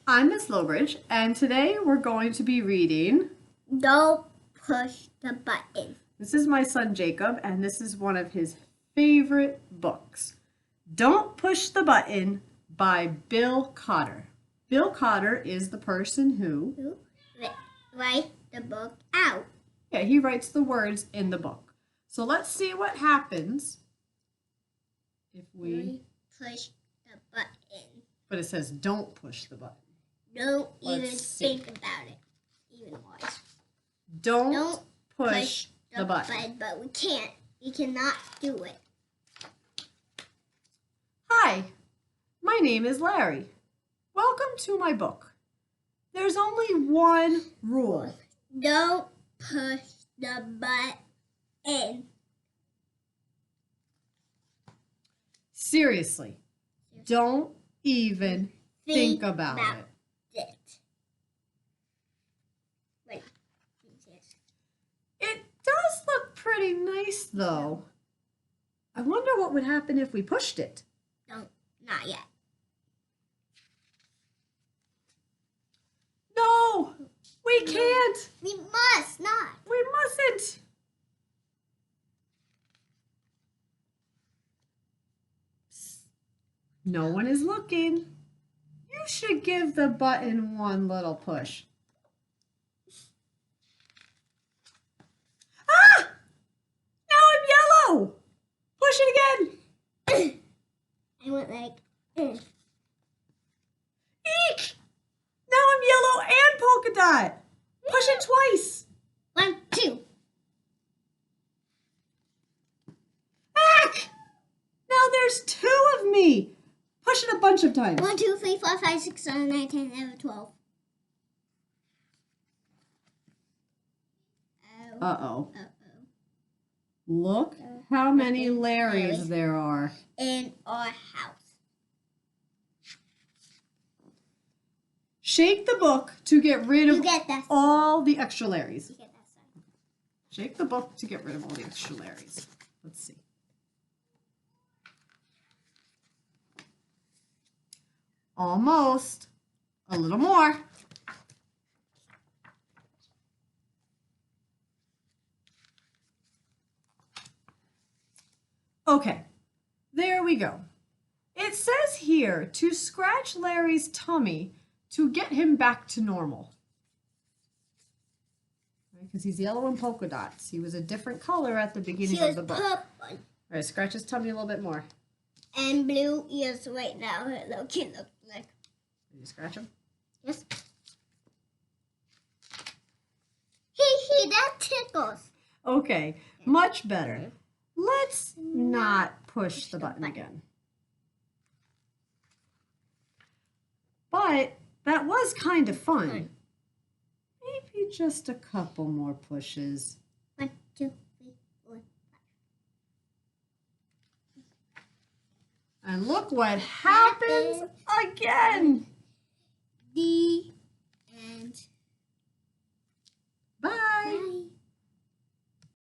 I'm Miss Lowbridge, and today we're going to be reading. Don't push the button. This is my son Jacob, and this is one of his favorite books. Don't Push the Button by Bill Cotter. Bill Cotter is the person who Write the book out. Yeah, he writes the words in the book. So let's see what happens if we push the button. But it says don't push the button. Don't even think about it. Even worse. Don't push the button. But we can't. We cannot do it. Hi, my name is Larry. Welcome to my book. There's only one rule. Don't push the button. Seriously, don't even think about it. It does look pretty nice, though. I wonder what would happen if we pushed it. Not yet. No, we can't. We must not. We mustn't. Psst. No one is looking. You should give the button one little push. Ah! Now I'm yellow. Push it again. I went like, Eek! Now I'm yellow and polka dot. Push it twice. 1, 2. Ack! Now there's 2 of me. Push it a bunch of times. 1, 2, 3, 4, 5, 6, 7, 8, 10, 11, 12. Uh-oh. Look how many Larrys there are in our house. Shake the book to get rid of all the extra Larrys. You get that side. Shake the book to get rid of all the extra Larrys. Let's see. Almost. A little more. Okay, there we go. It says here to scratch Larry's tummy to get him back to normal. Because he's yellow and polka dots. He was a different color at the beginning of the book. Purple. All right, scratch his tummy a little bit more. And blue ears right now. Look, he looks like. Did you scratch him? Yes. He, that tickles. Okay, much better. Let's not push the button again. But that was kind of fun. Maybe just a couple more pushes. 1, 2, 3, 4, 5. And look what happens again. The